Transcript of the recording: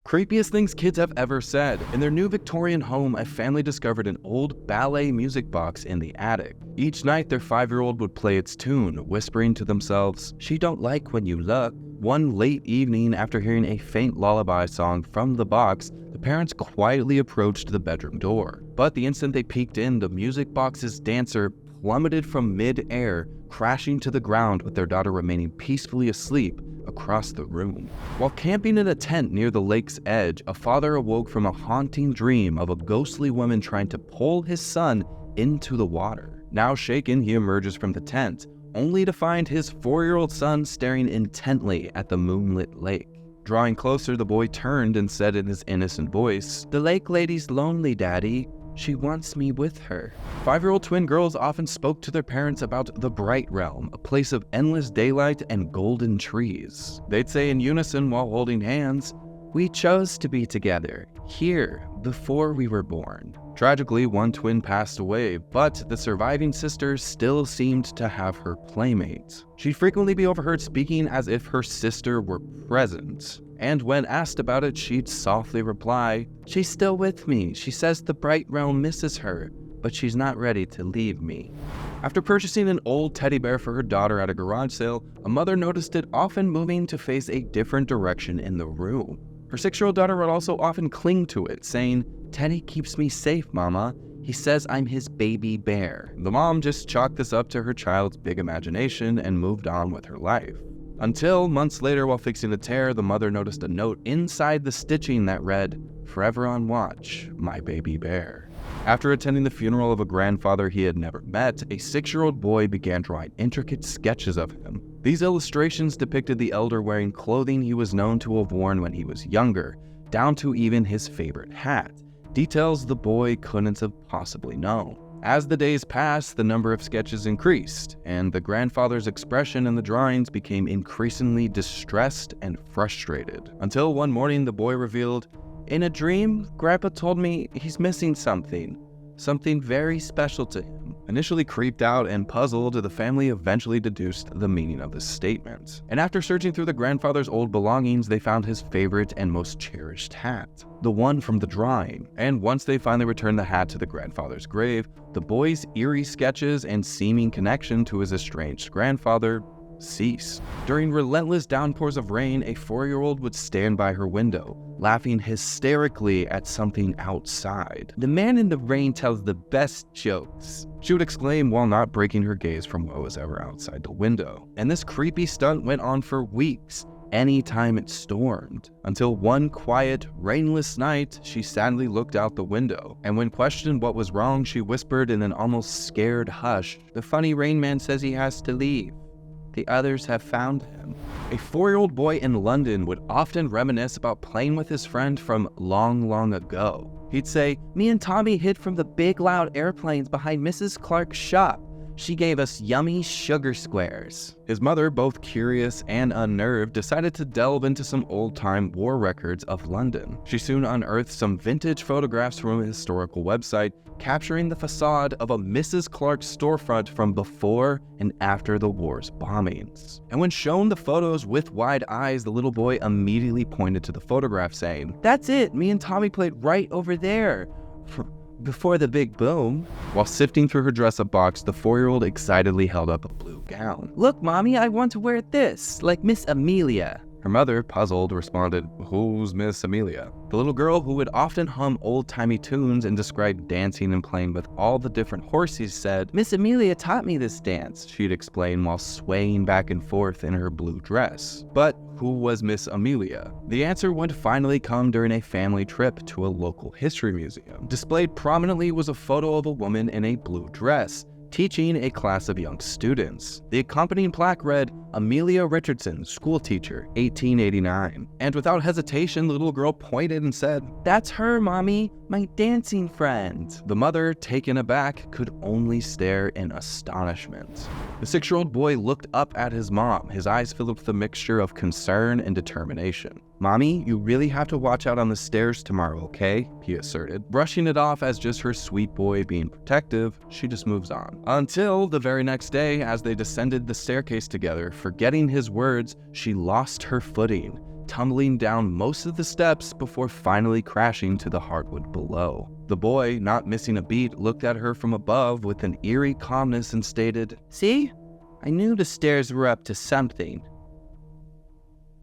Creepiest things kids have ever said. In their new Victorian home, a family discovered an old ballet music box in the attic. Each night, their 5-year-old would play its tune, whispering to themselves, "She don't like when you look." One late evening, after hearing a faint lullaby song from the box, the parents quietly approached the bedroom door. But the instant they peeked in, the music box's dancer plummeted from mid-air, crashing to the ground with their daughter remaining peacefully asleep across the room. While camping in a tent near the lake's edge, a father awoke from a haunting dream of a ghostly woman trying to pull his son into the water. Now shaken, he emerges from the tent, only to find his 4-year-old son staring intently at the moonlit lake. Drawing closer, the boy turned and said in his innocent voice, "The lake lady's lonely, Daddy. She wants me with her." 5-year-old twin girls often spoke to their parents about the Bright Realm, a place of endless daylight and golden trees. They'd say in unison while holding hands, "We chose to be together, here, before we were born." Tragically, one twin passed away, but the surviving sister still seemed to have her playmate. She'd frequently be overheard speaking as if her sister were present. And when asked about it, she'd softly reply, "She's still with me. She says the Bright Realm misses her, but she's not ready to leave me." After purchasing an old teddy bear for her daughter at a garage sale, a mother noticed it often moving to face a different direction in the room. Her 6-year-old daughter would also often cling to it, saying, "Teddy keeps me safe, Mama. He says I'm his baby bear." The mom just chalked this up to her child's big imagination and moved on with her life. Until months later, while fixing a tear, the mother noticed a note inside the stitching that read, "Forever on watch, my baby bear." After attending the funeral of a grandfather he had never met, a 6-year-old boy began drawing intricate sketches of him. These illustrations depicted the elder wearing clothing he was known to have worn when he was younger, down to even his favorite hat, details the boy couldn't have possibly known. As the days passed, the number of sketches increased, and the grandfather's expression in the drawings became increasingly distressed and frustrated. Until one morning, the boy revealed, "In a dream, Grandpa told me he's missing something very special to him." Initially creeped out and puzzled, the family eventually deduced the meaning of this statement. And after searching through the grandfather's old belongings, they found his favorite and most cherished hat, the one from the drawing. And once they finally returned the hat to the grandfather's grave, the boy's eerie sketches and seeming connection to his estranged grandfather ceased. During relentless downpours of rain, a 4-year-old would stand by her window, laughing hysterically at something outside. "The man in the rain tells the best jokes," she would exclaim while not breaking her gaze from what was ever outside the window. And this creepy stunt went on for weeks, anytime it stormed, until one quiet, rainless night, she sadly looked out the window. And when questioned what was wrong, she whispered in an almost scared hush, "The funny rain man says he has to leave. The others have found him." A 4-year-old boy in London would often reminisce about playing with his friend from long, long ago. He'd say, "Me and Tommy hid from the big loud airplanes behind Mrs. Clark's shop. She gave us yummy sugar squares." His mother, both curious and unnerved, decided to delve into some old-time war records of London. She soon unearthed some vintage photographs from a historical website capturing the facade of a Mrs. Clark storefront from before and after the war's bombings. And when shown the photos with wide eyes, the little boy immediately pointed to the photograph saying, "That's it, me and Tommy played right over there. Before the big boom." While sifting through her dress-up box, the 4-year-old excitedly held up a blue gown. "Look, Mommy, I want to wear this, like Miss Amelia." Her mother, puzzled, responded, "Who's Miss Amelia?" The little girl, who would often hum old-timey tunes and describe dancing and playing with all the different horses, said, "Miss Amelia taught me this dance," she'd explain while swaying back and forth in her blue dress. But who was Miss Amelia? The answer would finally come during a family trip to a local history museum. Displayed prominently was a photo of a woman in a blue dress, teaching a class of young students. The accompanying plaque read, "Amelia Richardson, school teacher, 1889. And without hesitation, the little girl pointed and said, "That's her, Mommy, my dancing friend." The mother, taken aback, could only stare in astonishment. The 6-year-old boy looked up at his mom, his eyes filled with a mixture of concern and determination. "Mommy, you really have to watch out on the stairs tomorrow, okay?" he asserted. Brushing it off as just her sweet boy being protective, she just moves on. Until the very next day, as they descended the staircase together, forgetting his words, she lost her footing, tumbling down most of the steps before finally crashing to the hardwood below. The boy, not missing a beat, looked at her from above with an eerie calmness and stated, "See? I knew the stairs were up to something."